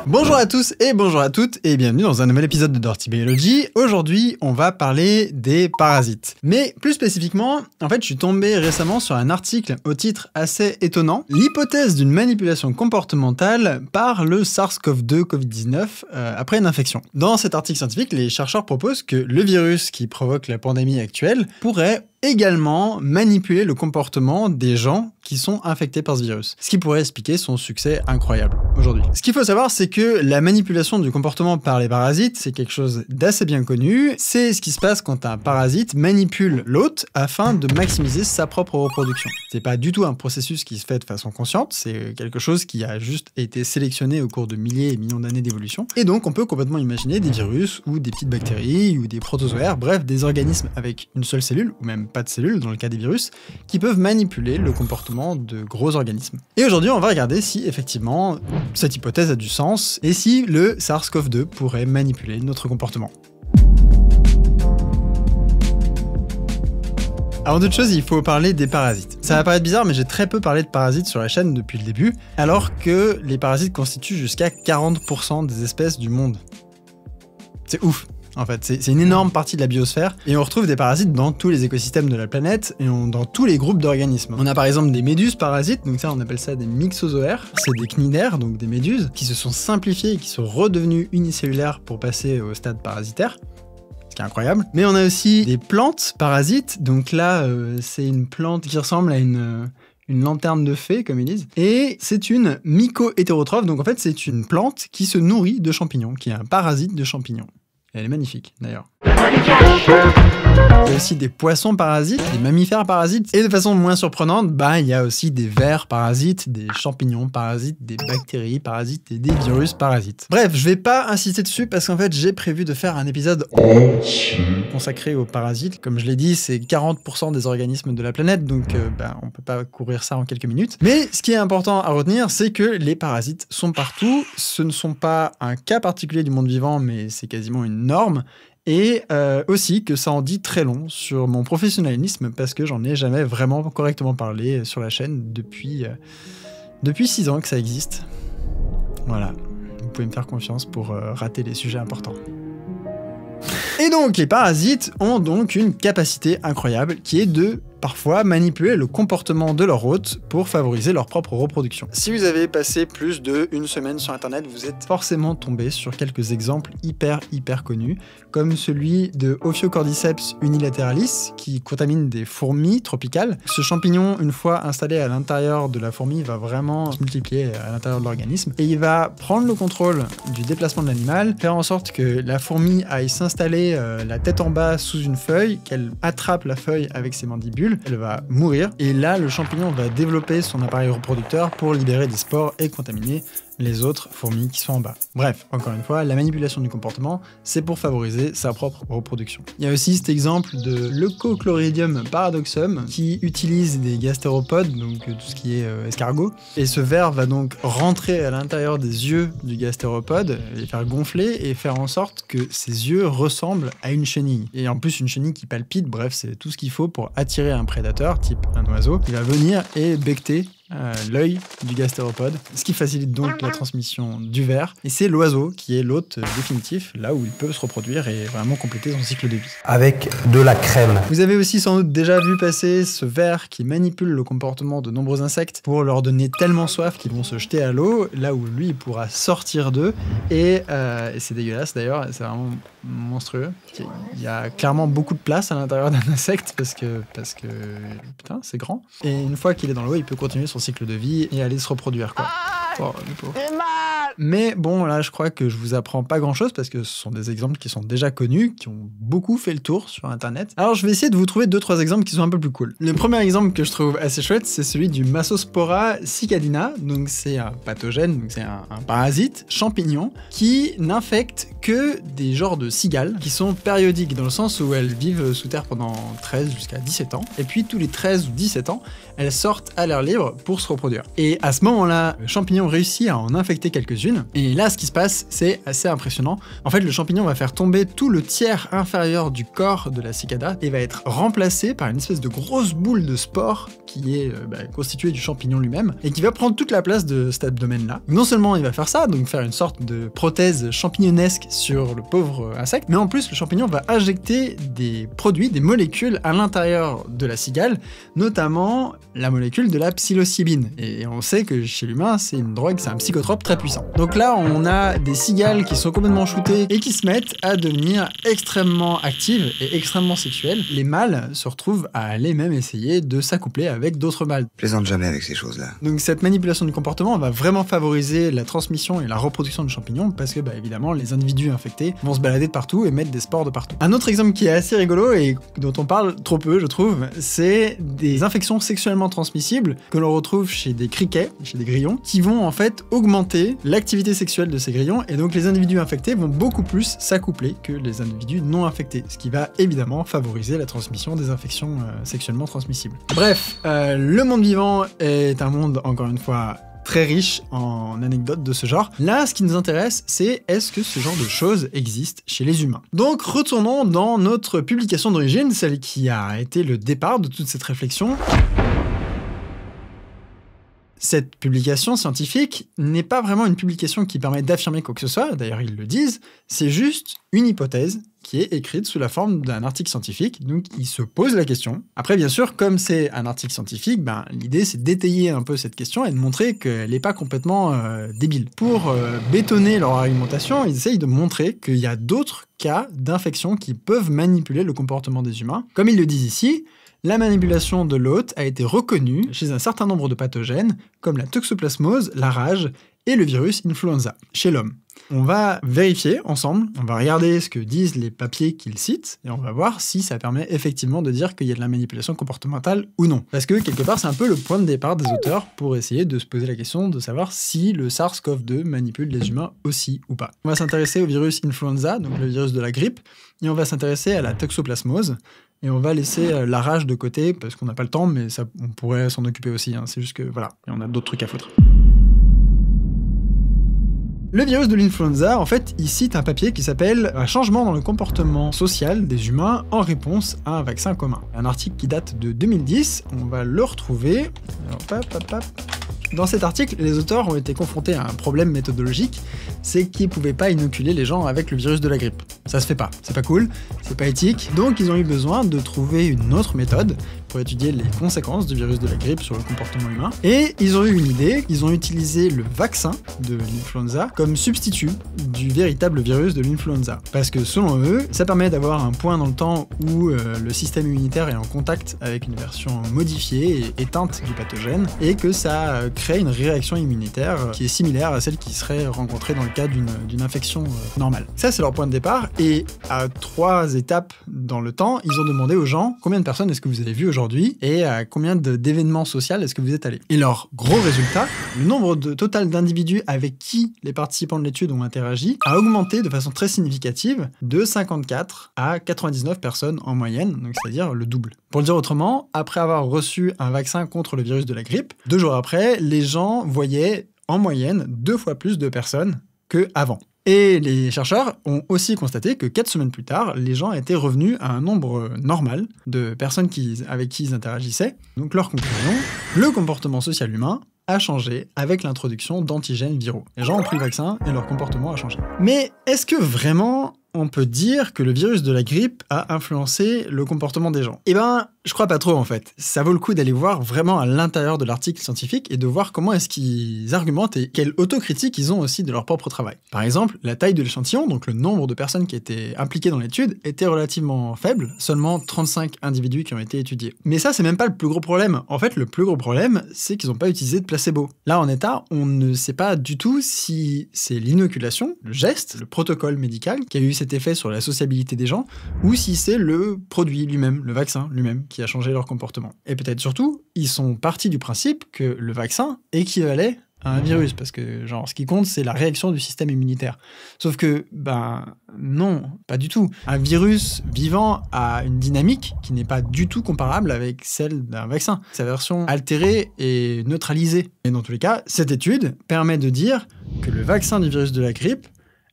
Bonjour à tous et bonjour à toutes et bienvenue dans un nouvel épisode de Dirty Biology. Aujourd'hui, on va parler des parasites. Mais plus spécifiquement, en fait, je suis tombé récemment sur un article au titre assez étonnant. L'hypothèse d'une manipulation comportementale par le SARS-CoV-2 Covid-19 après une infection. Dans cet article scientifique, les chercheurs proposent que le virus qui provoque la pandémie actuelle pourrait également manipuler le comportement des gens qui sont infectés par ce virus. Ce qui pourrait expliquer son succès incroyable aujourd'hui. Ce qu'il faut savoir, c'est que la manipulation du comportement par les parasites, c'est quelque chose d'assez bien connu. C'est ce qui se passe quand un parasite manipule l'hôte afin de maximiser sa propre reproduction. C'est pas du tout un processus qui se fait de façon consciente, c'est quelque chose qui a juste été sélectionné au cours de milliers et millions d'années d'évolution. Et donc on peut complètement imaginer des virus ou des petites bactéries ou des protozoaires, bref, des organismes avec une seule cellule, ou même pas de cellules dans le cas des virus, qui peuvent manipuler le comportement de gros organismes. Et aujourd'hui, on va regarder si effectivement cette hypothèse a du sens et si le SARS-CoV-2 pourrait manipuler notre comportement. Avant toute chose, il faut parler des parasites. Ça va paraître bizarre, mais j'ai très peu parlé de parasites sur la chaîne depuis le début, alors que les parasites constituent jusqu'à 40% des espèces du monde. C'est ouf. En fait, c'est une énorme partie de la biosphère, et on retrouve des parasites dans tous les écosystèmes de la planète, et dans tous les groupes d'organismes. On a par exemple des méduses parasites, donc ça on appelle ça des myxozoaires, c'est des cnidaires, donc des méduses, qui se sont simplifiées et qui sont redevenues unicellulaires pour passer au stade parasitaire. Ce qui est incroyable. Mais on a aussi des plantes parasites, donc là c'est une plante qui ressemble à une lanterne de fée, comme ils disent. Et c'est une myco-hétérotrophe, donc en fait c'est une plante qui se nourrit de champignons, qui est un parasite de champignons. Elle est magnifique, d'ailleurs. Il y a aussi des poissons parasites, des mammifères parasites, et de façon moins surprenante, il y a aussi des vers parasites, des champignons parasites, des bactéries parasites et des virus parasites. Bref, je vais pas insister dessus parce qu'en fait, j'ai prévu de faire un épisode consacré aux parasites. Comme je l'ai dit, c'est 40% des organismes de la planète, donc on peut pas courir ça en quelques minutes. Mais ce qui est important à retenir, c'est que les parasites sont partout. Ce ne sont pas un cas particulier du monde vivant, mais c'est quasiment une norme. Et aussi que ça en dit très long sur mon professionnalisme parce que j'en ai jamais vraiment correctement parlé sur la chaîne depuis 6 ans que ça existe. Voilà, vous pouvez me faire confiance pour rater les sujets importants. Et donc les parasites ont donc une capacité incroyable qui est de parfois manipuler le comportement de leur hôte pour favoriser leur propre reproduction. Si vous avez passé plus d'1 semaine sur internet, vous êtes forcément tombé sur quelques exemples hyper connus, comme celui de Ophiocordyceps unilateralis, qui contamine des fourmis tropicales. Ce champignon, une fois installé à l'intérieur de la fourmi, va vraiment se multiplier à l'intérieur de l'organisme, et il va prendre le contrôle du déplacement de l'animal, faire en sorte que la fourmi aille s'installer la tête en bas sous une feuille, qu'elle attrape la feuille avec ses mandibules, elle va mourir, et là le champignon va développer son appareil reproducteur pour libérer des spores et contaminer les autres fourmis qui sont en bas. Bref, encore une fois, la manipulation du comportement, c'est pour favoriser sa propre reproduction. Il y a aussi cet exemple de Leucochloridium paradoxum qui utilise des gastéropodes, donc tout ce qui est escargot, et ce ver va donc rentrer à l'intérieur des yeux du gastéropode, les faire gonfler et faire en sorte que ses yeux ressemblent à une chenille. Et en plus une chenille qui palpite, bref, c'est tout ce qu'il faut pour attirer un prédateur, type un oiseau, qui va venir et becqueter l'œil du gastéropode, ce qui facilite donc la transmission du ver, et c'est l'oiseau qui est l'hôte définitif, là où il peut se reproduire et vraiment compléter son cycle de vie. Avec de la crème. Vous avez aussi sans doute déjà vu passer ce ver qui manipule le comportement de nombreux insectes pour leur donner tellement soif qu'ils vont se jeter à l'eau, là où lui il pourra sortir d'eux, et c'est dégueulasse d'ailleurs, c'est vraiment monstrueux. Il y a clairement beaucoup de place à l'intérieur d'un insecte parce que putain c'est grand, et une fois qu'il est dans l'eau il peut continuer son cycle de vie et aller se reproduire quoi. Oh, le pauvre. Mais bon, là, je crois que je vous apprends pas grand-chose parce que ce sont des exemples qui sont déjà connus, qui ont beaucoup fait le tour sur Internet. Alors, je vais essayer de vous trouver 2-3 exemples qui sont un peu plus cool. Le premier exemple que je trouve assez chouette, c'est celui du Massospora cicadina. Donc, c'est un pathogène, donc c'est un parasite champignon qui n'infecte que des genres de cigales qui sont périodiques dans le sens où elles vivent sous terre pendant 13 jusqu'à 17 ans. Et puis, tous les 13 ou 17 ans, elles sortent à l'air libre pour se reproduire. Et à ce moment-là, le champignon réussit à en infecter quelques-unes quelques-unes. Et là, ce qui se passe, c'est assez impressionnant. En fait, le champignon va faire tomber tout le tiers inférieur du corps de la cicada et va être remplacé par une espèce de grosse boule de spore qui est constituée du champignon lui-même et qui va prendre toute la place de cet abdomen-là. Non seulement il va faire ça, donc faire une sorte de prothèse champignonesque sur le pauvre insecte, mais en plus le champignon va injecter des produits, des molécules à l'intérieur de la cigale, notamment la molécule de la psilocybine. Et on sait que chez l'humain, c'est une drogue, c'est un psychotrope très puissant. Donc là, on a des cigales qui sont complètement shootées et qui se mettent à devenir extrêmement actives et extrêmement sexuelles. Les mâles se retrouvent à aller même essayer de s'accoupler avec d'autres mâles. Plaisante jamais avec ces choses-là. Donc cette manipulation du comportement va vraiment favoriser la transmission et la reproduction du champignon parce que, évidemment, les individus infectés vont se balader de partout et mettre des spores de partout. Un autre exemple qui est assez rigolo et dont on parle trop peu, je trouve, c'est des infections sexuellement transmissibles que l'on retrouve chez des criquets, chez des grillons, qui vont en fait augmenter l'activité sexuelle de ces grillons et donc les individus infectés vont beaucoup plus s'accoupler que les individus non infectés, ce qui va évidemment favoriser la transmission des infections sexuellement transmissibles. Bref, le monde vivant est un monde, encore une fois, très riche en anecdotes de ce genre. Là, ce qui nous intéresse, c'est est-ce que ce genre de choses existe chez les humains. Donc, retournons dans notre publication d'origine, celle qui a été le départ de toute cette réflexion. Cette publication scientifique n'est pas vraiment une publication qui permet d'affirmer quoi que ce soit, d'ailleurs ils le disent, c'est juste une hypothèse qui est écrite sous la forme d'un article scientifique, donc ils se posent la question. Après, bien sûr, comme c'est un article scientifique, l'idée c'est d'étayer un peu cette question et de montrer qu'elle n'est pas complètement débile. Pour bétonner leur argumentation, ils essayent de montrer qu'il y a d'autres cas d'infection qui peuvent manipuler le comportement des humains. Comme ils le disent ici, la manipulation de l'hôte a été reconnue chez un certain nombre de pathogènes, comme la toxoplasmose, la rage et le virus influenza, chez l'homme. On va vérifier ensemble, on va regarder ce que disent les papiers qu'ils citent, et on va voir si ça permet effectivement de dire qu'il y a de la manipulation comportementale ou non. Parce que, quelque part, c'est un peu le point de départ des auteurs pour essayer de se poser la question de savoir si le SARS-CoV-2 manipule les humains aussi ou pas. On va s'intéresser au virus influenza, donc le virus de la grippe, et on va s'intéresser à la toxoplasmose, et on va laisser la rage de côté, parce qu'on n'a pas le temps, mais ça, on pourrait s'en occuper aussi, c'est juste que, voilà, et on a d'autres trucs à foutre. Le virus de l'influenza, en fait, il cite un papier qui s'appelle « Un changement dans le comportement social des humains en réponse à un vaccin commun ». Un article qui date de 2010, on va le retrouver. Dans cet article, les auteurs ont été confrontés à un problème méthodologique, c'est qu'ils ne pouvaient pas inoculer les gens avec le virus de la grippe. Ça se fait pas, c'est pas cool, c'est pas éthique, donc ils ont eu besoin de trouver une autre méthode pour étudier les conséquences du virus de la grippe sur le comportement humain. Et ils ont eu une idée, ils ont utilisé le vaccin de l'influenza comme substitut du véritable virus de l'influenza. Parce que selon eux, ça permet d'avoir un point dans le temps où le système immunitaire est en contact avec une version modifiée et éteinte du pathogène, et que ça crée une réaction immunitaire qui est similaire à celle qui serait rencontrée dans le cas d'une infection normale. Ça, c'est leur point de départ, et à 3 étapes dans le temps, ils ont demandé aux gens combien de personnes est-ce que vous avez vu aujourd'hui et à combien d'événements sociaux est-ce que vous êtes allé. Et leur gros résultat, le nombre total d'individus avec qui les participants de l'étude ont interagi a augmenté de façon très significative de 54 à 99 personnes en moyenne, donc c'est-à-dire le double. Pour le dire autrement, après avoir reçu un vaccin contre le virus de la grippe, 2 jours après, les gens voyaient en moyenne 2 fois plus de personnes qu'avant. Et les chercheurs ont aussi constaté que 4 semaines plus tard, les gens étaient revenus à un nombre normal de personnes avec qui ils interagissaient. Donc leur conclusion, le comportement social humain a changé avec l'introduction d'antigènes viraux. Les gens ont pris le vaccin et leur comportement a changé. Mais est-ce que vraiment on peut dire que le virus de la grippe a influencé le comportement des gens? Je crois pas trop en fait. Ça vaut le coup d'aller voir vraiment à l'intérieur de l'article scientifique et de voir comment est-ce qu'ils argumentent et quelle autocritique ils ont aussi de leur propre travail. Par exemple, la taille de l'échantillon, donc le nombre de personnes qui étaient impliquées dans l'étude, était relativement faible, seulement 35 individus qui ont été étudiés. Mais ça, c'est même pas le plus gros problème. En fait, le plus gros problème, c'est qu'ils n'ont pas utilisé de placebo. Là, en état, on ne sait pas du tout si c'est l'inoculation, le geste, le protocole médical qui a eu cet effet sur la sociabilité des gens, ou si c'est le produit lui-même, le vaccin lui-même, qui a changé leur comportement. Et peut-être surtout, ils sont partis du principe que le vaccin équivalait à un virus, parce que genre ce qui compte c'est la réaction du système immunitaire. Sauf que, non, pas du tout. Un virus vivant a une dynamique qui n'est pas du tout comparable avec celle d'un vaccin. Sa version altérée et neutralisée. Et dans tous les cas, cette étude permet de dire que le vaccin du virus de la grippe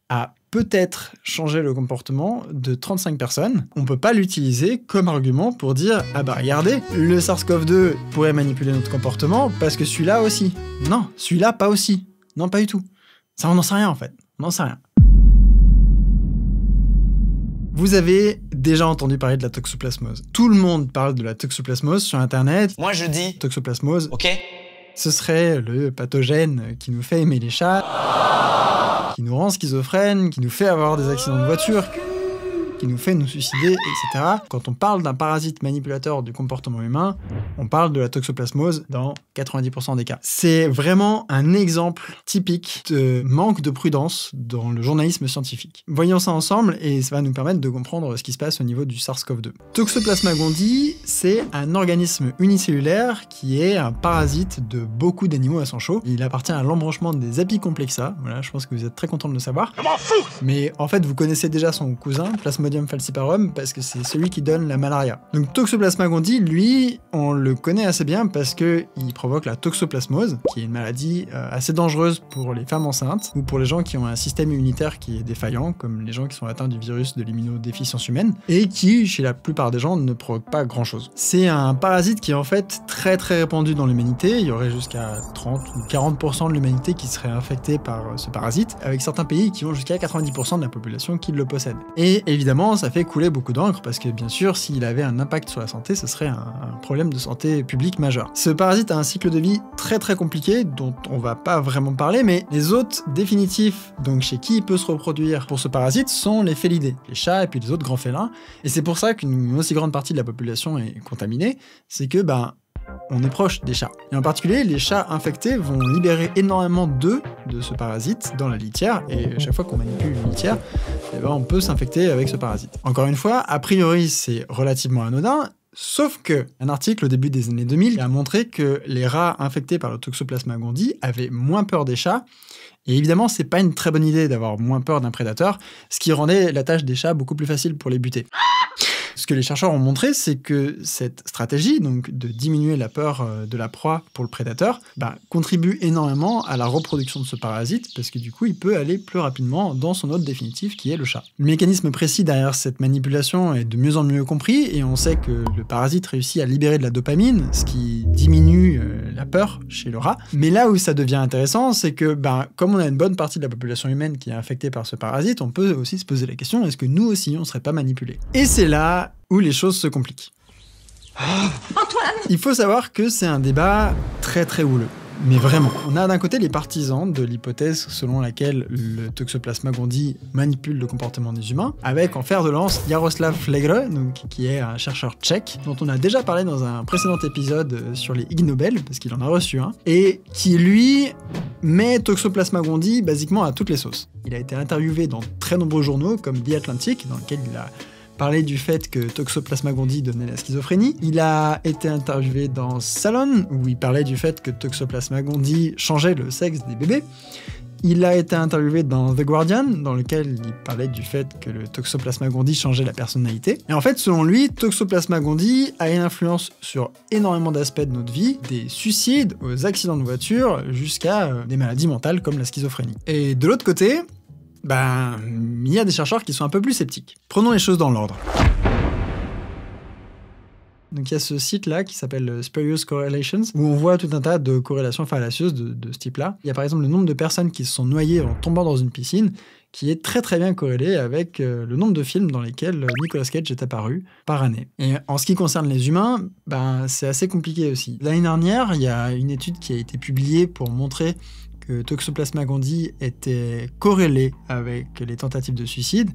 a peut-être changé le comportement de 35 personnes. On peut pas l'utiliser comme argument pour dire « Ah bah regardez, le SARS-CoV-2 pourrait manipuler notre comportement parce que celui-là aussi. » Non, celui-là pas aussi. Non, pas du tout. Ça, on n'en sait rien en fait. On n'en sait rien. Vous avez déjà entendu parler de la toxoplasmose. Tout le monde parle de la toxoplasmose sur Internet. Moi je dis Toxoplasmose, ok. ce serait le pathogène qui nous fait aimer les chats, qui nous rend schizophrènes, qui nous fait avoir des accidents de voiture, qui nous fait nous suicider, etc. Quand on parle d'un parasite manipulateur du comportement humain, on parle de la toxoplasmose dans 90% des cas. C'est vraiment un exemple typique de manque de prudence dans le journalisme scientifique. Voyons ça ensemble et ça va nous permettre de comprendre ce qui se passe au niveau du SARS-CoV-2. Toxoplasma gondii, c'est un organisme unicellulaire qui est un parasite de beaucoup d'animaux à sang chaud. Il appartient à l'embranchement des Apicomplexa. Voilà, je pense que vous êtes très content de le savoir. Je m'en fous. Mais en fait, vous connaissez déjà son cousin, Plasmodium falciparum, parce que c'est celui qui donne la malaria. Donc Toxoplasma gondii, lui, on le connaît assez bien parce que il provoque la toxoplasmose, qui est une maladie assez dangereuse pour les femmes enceintes ou pour les gens qui ont un système immunitaire qui est défaillant, comme les gens qui sont atteints du virus de l'immunodéficience humaine, et qui, chez la plupart des gens, ne provoque pas grand-chose. C'est un parasite qui est en fait très répandu dans l'humanité. Il y aurait jusqu'à 30 ou 40% de l'humanité qui serait infectée par ce parasite, avec certains pays qui vont jusqu'à 90% de la population qui le possède. Et évidemment, ça fait couler beaucoup d'encre, parce que bien sûr, s'il avait un impact sur la santé, ce serait un problème de santé publique majeur. Ce parasite a un cycle de vie très compliqué, dont on va pas vraiment parler, mais les hôtes définitifs, donc chez qui il peut se reproduire pour ce parasite, sont les félidés, les chats et puis les autres grands félins. Et c'est pour ça qu'une aussi grande partie de la population est contaminée, c'est que on est proche des chats. Et en particulier, les chats infectés vont libérer énormément d'œufs de ce parasite dans la litière, et chaque fois qu'on manipule une litière, on peut s'infecter avec ce parasite. Encore une fois, a priori, c'est relativement anodin, sauf que un article au début des années 2000 a montré que les rats infectés par le Toxoplasma gondii avaient moins peur des chats, et évidemment, c'est pas une très bonne idée d'avoir moins peur d'un prédateur, ce qui rendait la tâche des chats beaucoup plus facile pour les buter. Ce que les chercheurs ont montré, c'est que cette stratégie, donc de diminuer la peur de la proie pour le prédateur, contribue énormément à la reproduction de ce parasite, parce que du coup, il peut aller plus rapidement dans son hôte définitif, qui est le chat. Le mécanisme précis derrière cette manipulation est de mieux en mieux compris, et on sait que le parasite réussit à libérer de la dopamine, ce qui diminue la peur chez le rat. Mais là où ça devient intéressant, c'est que, comme on a une bonne partie de la population humaine qui est infectée par ce parasite, on peut aussi se poser la question, est-ce que nous aussi, on serait pas manipulés? Et c'est là où les choses se compliquent. Antoine! Il faut savoir que c'est un débat très houleux. Mais vraiment, on a d'un côté les partisans de l'hypothèse selon laquelle le Toxoplasma gondii manipule le comportement des humains, avec en fer de lance Jaroslav Flegre, qui est un chercheur tchèque, dont on a déjà parlé dans un précédent épisode sur les Ig Nobel, parce qu'il en a reçu un, et qui lui met Toxoplasma gondii basiquement à toutes les sauces. Il a été interviewé dans très nombreux journaux, comme The Atlantic, dans lequel il a parlé du fait que Toxoplasma gondii donnait la schizophrénie. Il a été interviewé dans Salon, où il parlait du fait que Toxoplasma gondii changeait le sexe des bébés. Il a été interviewé dans The Guardian, dans lequel il parlait du fait que le Toxoplasma gondii changeait la personnalité. Et en fait, selon lui, Toxoplasma gondii a une influence sur énormément d'aspects de notre vie, des suicides aux accidents de voiture, jusqu'à des maladies mentales comme la schizophrénie. Et de l'autre côté, il y a des chercheurs qui sont un peu plus sceptiques. Prenons les choses dans l'ordre. Donc il y a ce site-là qui s'appelle Spurious Correlations, où on voit tout un tas de corrélations fallacieuses de ce type-là. Il y a par exemple le nombre de personnes qui se sont noyées en tombant dans une piscine, qui est très bien corrélé avec le nombre de films dans lesquels Nicolas Cage est apparu par année. Et en ce qui concerne les humains, c'est assez compliqué aussi. L'année dernière, il y a une étude qui a été publiée pour montrer que Toxoplasma gondii était corrélé avec les tentatives de suicide,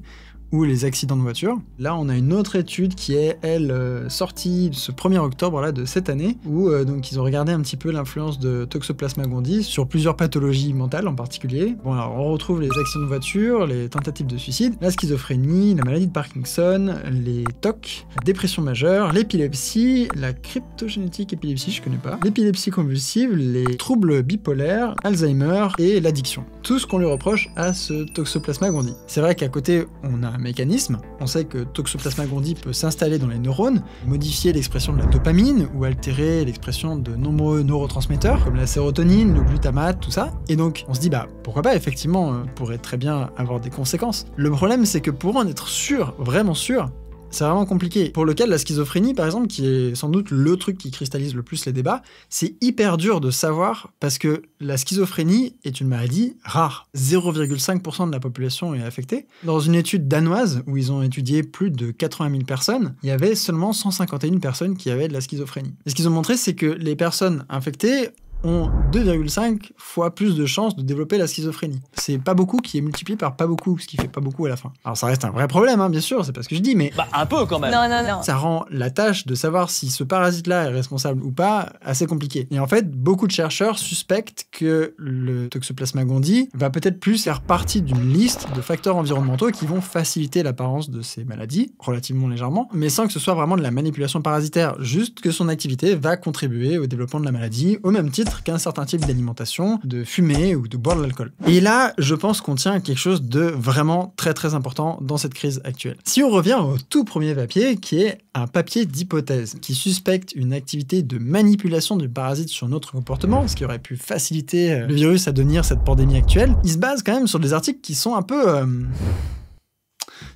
ou les accidents de voiture. Là, on a une autre étude qui est, elle, sortie ce 1er octobre là, de cette année, où donc ils ont regardé un petit peu l'influence de Toxoplasma gondii sur plusieurs pathologies mentales en particulier. Bon, alors on retrouve les accidents de voiture, les tentatives de suicide, la schizophrénie, la maladie de Parkinson, les TOC, la dépression majeure, l'épilepsie, la cryptogénétique épilepsie, je connais pas, l'épilepsie convulsive, les troubles bipolaires, Alzheimer et l'addiction. Tout ce qu'on lui reproche à ce Toxoplasma gondii. C'est vrai qu'à côté, on a un mécanisme. On sait que Toxoplasma gondii peut s'installer dans les neurones, modifier l'expression de la dopamine ou altérer l'expression de nombreux neurotransmetteurs comme la sérotonine, le glutamate, tout ça. Et donc, on se dit, bah pourquoi pas, effectivement, pourrait très bien avoir des conséquences. Le problème, c'est que pour en être sûr, vraiment sûr, c'est vraiment compliqué. Pour le cas de la schizophrénie, par exemple, qui est sans doute le truc qui cristallise le plus les débats, c'est hyper dur de savoir parce que la schizophrénie est une maladie rare. 0,5% de la population est affectée. Dans une étude danoise, où ils ont étudié plus de 80 000 personnes, il y avait seulement 151 personnes qui avaient de la schizophrénie. Et ce qu'ils ont montré, c'est que les personnes infectées ont 2,5 fois plus de chances de développer la schizophrénie. C'est pas beaucoup qui est multiplié par pas beaucoup, ce qui fait pas beaucoup à la fin. Alors ça reste un vrai problème, hein, bien sûr, c'est pas ce que je dis, mais... Bah un peu quand même. Non. Ça rend la tâche de savoir si ce parasite-là est responsable ou pas assez compliquée. Et en fait, beaucoup de chercheurs suspectent que le Toxoplasma gondii va peut-être plus faire partie d'une liste de facteurs environnementaux qui vont faciliter l'apparence de ces maladies, relativement légèrement, mais sans que ce soit vraiment de la manipulation parasitaire, juste que son activité va contribuer au développement de la maladie, au même titre qu'un certain type d'alimentation, de fumer ou de boire de l'alcool. Et là, je pense qu'on tient à quelque chose de vraiment très très important dans cette crise actuelle. Si on revient au tout premier papier, qui est un papier d'hypothèse, qui suspecte une activité de manipulation du parasite sur notre comportement, ce qui aurait pu faciliter le virus à devenir cette pandémie actuelle, il se base quand même sur des articles qui sont un peu...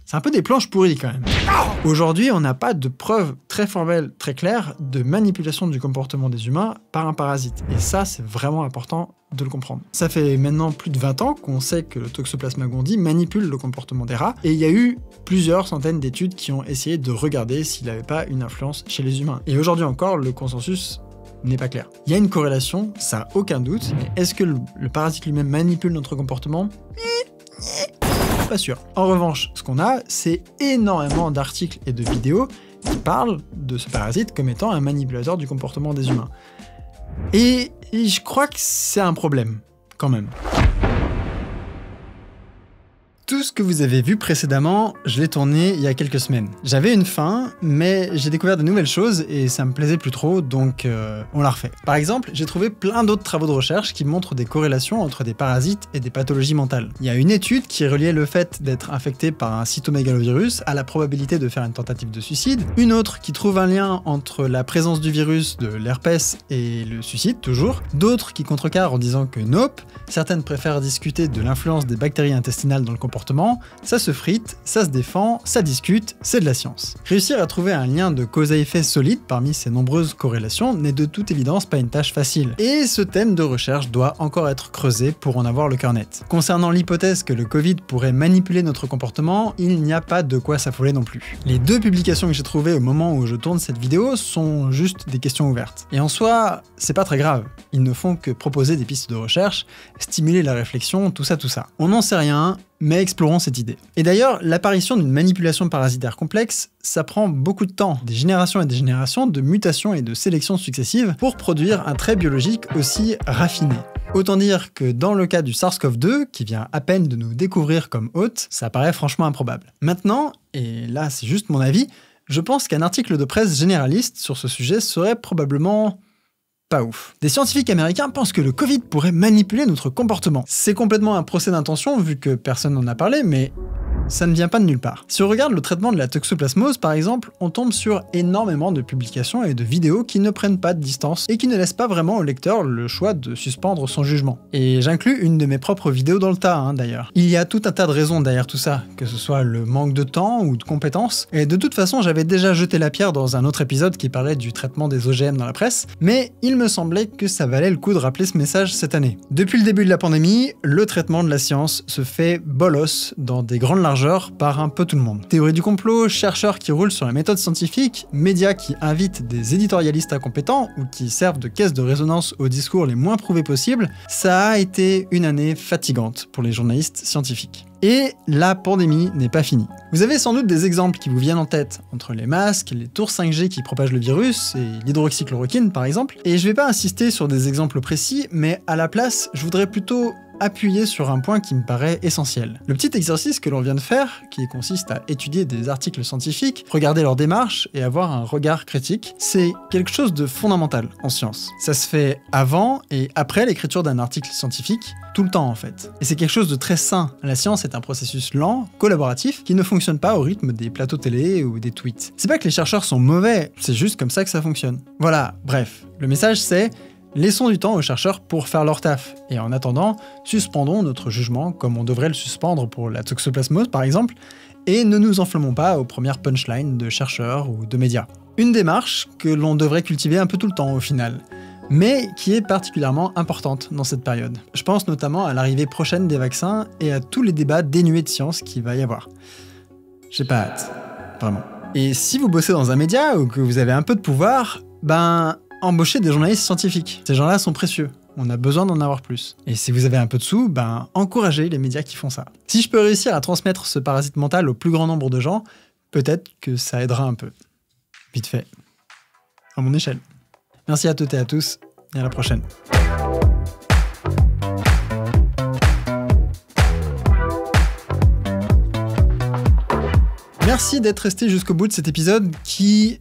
C'est un peu des planches pourries quand même. Aujourd'hui, on n'a pas de preuves très formelles, très claires de manipulation du comportement des humains par un parasite. Et ça, c'est vraiment important de le comprendre. Ça fait maintenant plus de 20 ans qu'on sait que le Toxoplasma gondii manipule le comportement des rats, et il y a eu plusieurs centaines d'études qui ont essayé de regarder s'il n'avait pas une influence chez les humains. Et aujourd'hui encore, le consensus n'est pas clair. Il y a une corrélation, ça n'a aucun doute, mais est-ce que le parasite lui-même manipule notre comportement ? Pas sûr. En revanche, ce qu'on a, c'est énormément d'articles et de vidéos qui parlent de ce parasite comme étant un manipulateur du comportement des humains. Et je crois que c'est un problème, quand même. Tout ce que vous avez vu précédemment, je l'ai tourné il y a quelques semaines. J'avais une fin, mais j'ai découvert de nouvelles choses et ça me plaisait plus trop, donc on l'a refait. Par exemple, j'ai trouvé plein d'autres travaux de recherche qui montrent des corrélations entre des parasites et des pathologies mentales. Il y a une étude qui reliait le fait d'être infecté par un cytomégalovirus à la probabilité de faire une tentative de suicide, une autre qui trouve un lien entre la présence du virus de l'herpès et le suicide, toujours, d'autres qui contrecarrent en disant que nope, certaines préfèrent discuter de l'influence des bactéries intestinales dans le comportement, ça se frite, ça se défend, ça discute, c'est de la science. Réussir à trouver un lien de cause à effet solide parmi ces nombreuses corrélations n'est de toute évidence pas une tâche facile. Et ce thème de recherche doit encore être creusé pour en avoir le cœur net. Concernant l'hypothèse que le Covid pourrait manipuler notre comportement, il n'y a pas de quoi s'affoler non plus. Les deux publications que j'ai trouvées au moment où je tourne cette vidéo sont juste des questions ouvertes. Et en soi, c'est pas très grave. Ils ne font que proposer des pistes de recherche, stimuler la réflexion, tout ça. On n'en sait rien, mais explorons cette idée. Et d'ailleurs, l'apparition d'une manipulation parasitaire complexe, ça prend beaucoup de temps, des générations et des générations de mutations et de sélections successives pour produire un trait biologique aussi raffiné. Autant dire que dans le cas du SARS-CoV-2, qui vient à peine de nous découvrir comme hôte, ça paraît franchement improbable. Maintenant, et là c'est juste mon avis, je pense qu'un article de presse généraliste sur ce sujet serait probablement... pas ouf. Des scientifiques américains pensent que le Covid pourrait manipuler notre comportement. C'est complètement un procès d'intention vu que personne n'en a parlé, mais ça ne vient pas de nulle part. Si on regarde le traitement de la toxoplasmose par exemple, on tombe sur énormément de publications et de vidéos qui ne prennent pas de distance et qui ne laissent pas vraiment au lecteur le choix de suspendre son jugement. Et j'inclus une de mes propres vidéos dans le tas d'ailleurs. Il y a tout un tas de raisons derrière tout ça, que ce soit le manque de temps ou de compétences, et de toute façon j'avais déjà jeté la pierre dans un autre épisode qui parlait du traitement des OGM dans la presse, mais il me semblait que ça valait le coup de rappeler ce message cette année. Depuis le début de la pandémie, le traitement de la science se fait bolos dans des grandes largeurs par un peu tout le monde. Théorie du complot, chercheurs qui roulent sur la méthode scientifique, médias qui invitent des éditorialistes incompétents ou qui servent de caisse de résonance aux discours les moins prouvés possibles, ça a été une année fatigante pour les journalistes scientifiques. Et la pandémie n'est pas finie. Vous avez sans doute des exemples qui vous viennent en tête, entre les masques, les tours 5G qui propagent le virus et l'hydroxychloroquine par exemple. Et je vais pas insister sur des exemples précis, mais à la place, je voudrais plutôt appuyer sur un point qui me paraît essentiel. Le petit exercice que l'on vient de faire, qui consiste à étudier des articles scientifiques, regarder leur démarche et avoir un regard critique, c'est quelque chose de fondamental en science. Ça se fait avant et après l'écriture d'un article scientifique, tout le temps en fait. Et c'est quelque chose de très sain. La science est un processus lent, collaboratif, qui ne fonctionne pas au rythme des plateaux télé ou des tweets. C'est pas que les chercheurs sont mauvais, c'est juste comme ça que ça fonctionne. Voilà, bref. Le message c'est: laissons du temps aux chercheurs pour faire leur taf, et en attendant, suspendons notre jugement comme on devrait le suspendre pour la toxoplasmose par exemple, et ne nous enflammons pas aux premières punchlines de chercheurs ou de médias. Une démarche que l'on devrait cultiver un peu tout le temps au final, mais qui est particulièrement importante dans cette période. Je pense notamment à l'arrivée prochaine des vaccins et à tous les débats dénués de science qu'il va y avoir. J'ai pas hâte, vraiment. Et si vous bossez dans un média ou que vous avez un peu de pouvoir, embauchez des journalistes scientifiques. Ces gens-là sont précieux. On a besoin d'en avoir plus. Et si vous avez un peu de sous, encouragez les médias qui font ça. Si je peux réussir à transmettre ce parasite mental au plus grand nombre de gens, peut-être que ça aidera un peu. Vite fait. À mon échelle. Merci à toutes et à tous, et à la prochaine. Merci d'être resté jusqu'au bout de cet épisode qui,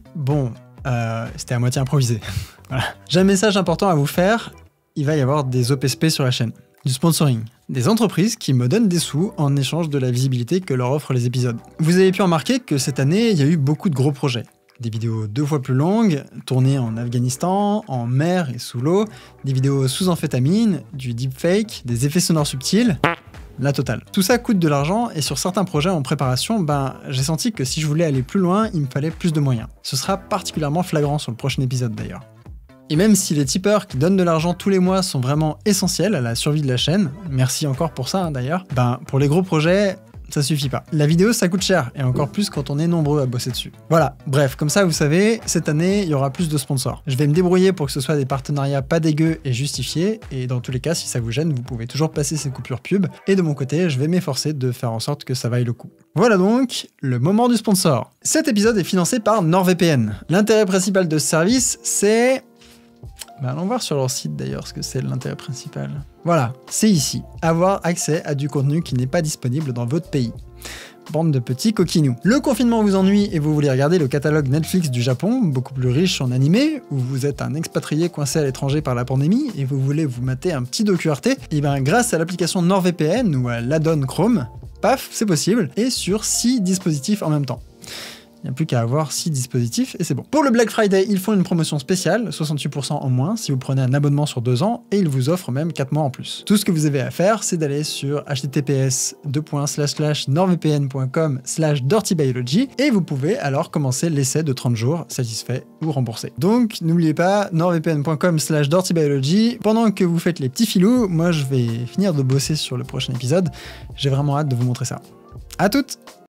c'était à moitié improvisé. Voilà. J'ai un message important à vous faire, il va y avoir des OPSP sur la chaîne, du sponsoring, des entreprises qui me donnent des sous en échange de la visibilité que leur offrent les épisodes. Vous avez pu remarquer que cette année, il y a eu beaucoup de gros projets. Des vidéos 2 fois plus longues, tournées en Afghanistan, en mer et sous l'eau, des vidéos sous amphétamine, du deepfake, des effets sonores subtils, la totale. Tout ça coûte de l'argent et sur certains projets en préparation, j'ai senti que si je voulais aller plus loin, il me fallait plus de moyens. Ce sera particulièrement flagrant sur le prochain épisode d'ailleurs. Et même si les tipeurs qui donnent de l'argent tous les mois sont vraiment essentiels à la survie de la chaîne, merci encore pour ça d'ailleurs, pour les gros projets, ça suffit pas. La vidéo, ça coûte cher, et encore plus quand on est nombreux à bosser dessus. Voilà, bref, comme ça vous savez, cette année, il y aura plus de sponsors. Je vais me débrouiller pour que ce soit des partenariats pas dégueux et justifiés, et dans tous les cas, si ça vous gêne, vous pouvez toujours passer ces coupures pub, et de mon côté, je vais m'efforcer de faire en sorte que ça vaille le coup. Voilà donc, le moment du sponsor. Cet épisode est financé par NordVPN. L'intérêt principal de ce service, c'est... allons voir sur leur site d'ailleurs ce que c'est l'intérêt principal. Voilà, c'est ici. Avoir accès à du contenu qui n'est pas disponible dans votre pays. Bande de petits coquinous. Le confinement vous ennuie et vous voulez regarder le catalogue Netflix du Japon, beaucoup plus riche en animés, ou vous êtes un expatrié coincé à l'étranger par la pandémie et vous voulez vous mater un petit docu-RT, et grâce à l'application NordVPN ou à l'add-on Chrome, paf, c'est possible, et sur 6 dispositifs en même temps. Il n'y a plus qu'à avoir 6 dispositifs et c'est bon. Pour le Black Friday, ils font une promotion spéciale, 68% en moins si vous prenez un abonnement sur 2 ans et ils vous offrent même 4 mois en plus. Tout ce que vous avez à faire, c'est d'aller sur https://nordvpn.com/dirtybiology et vous pouvez alors commencer l'essai de 30 jours, satisfait ou remboursé. Donc n'oubliez pas, nordvpn.com/dirtybiology. Pendant que vous faites les petits filous, moi je vais finir de bosser sur le prochain épisode. J'ai vraiment hâte de vous montrer ça. À toutes!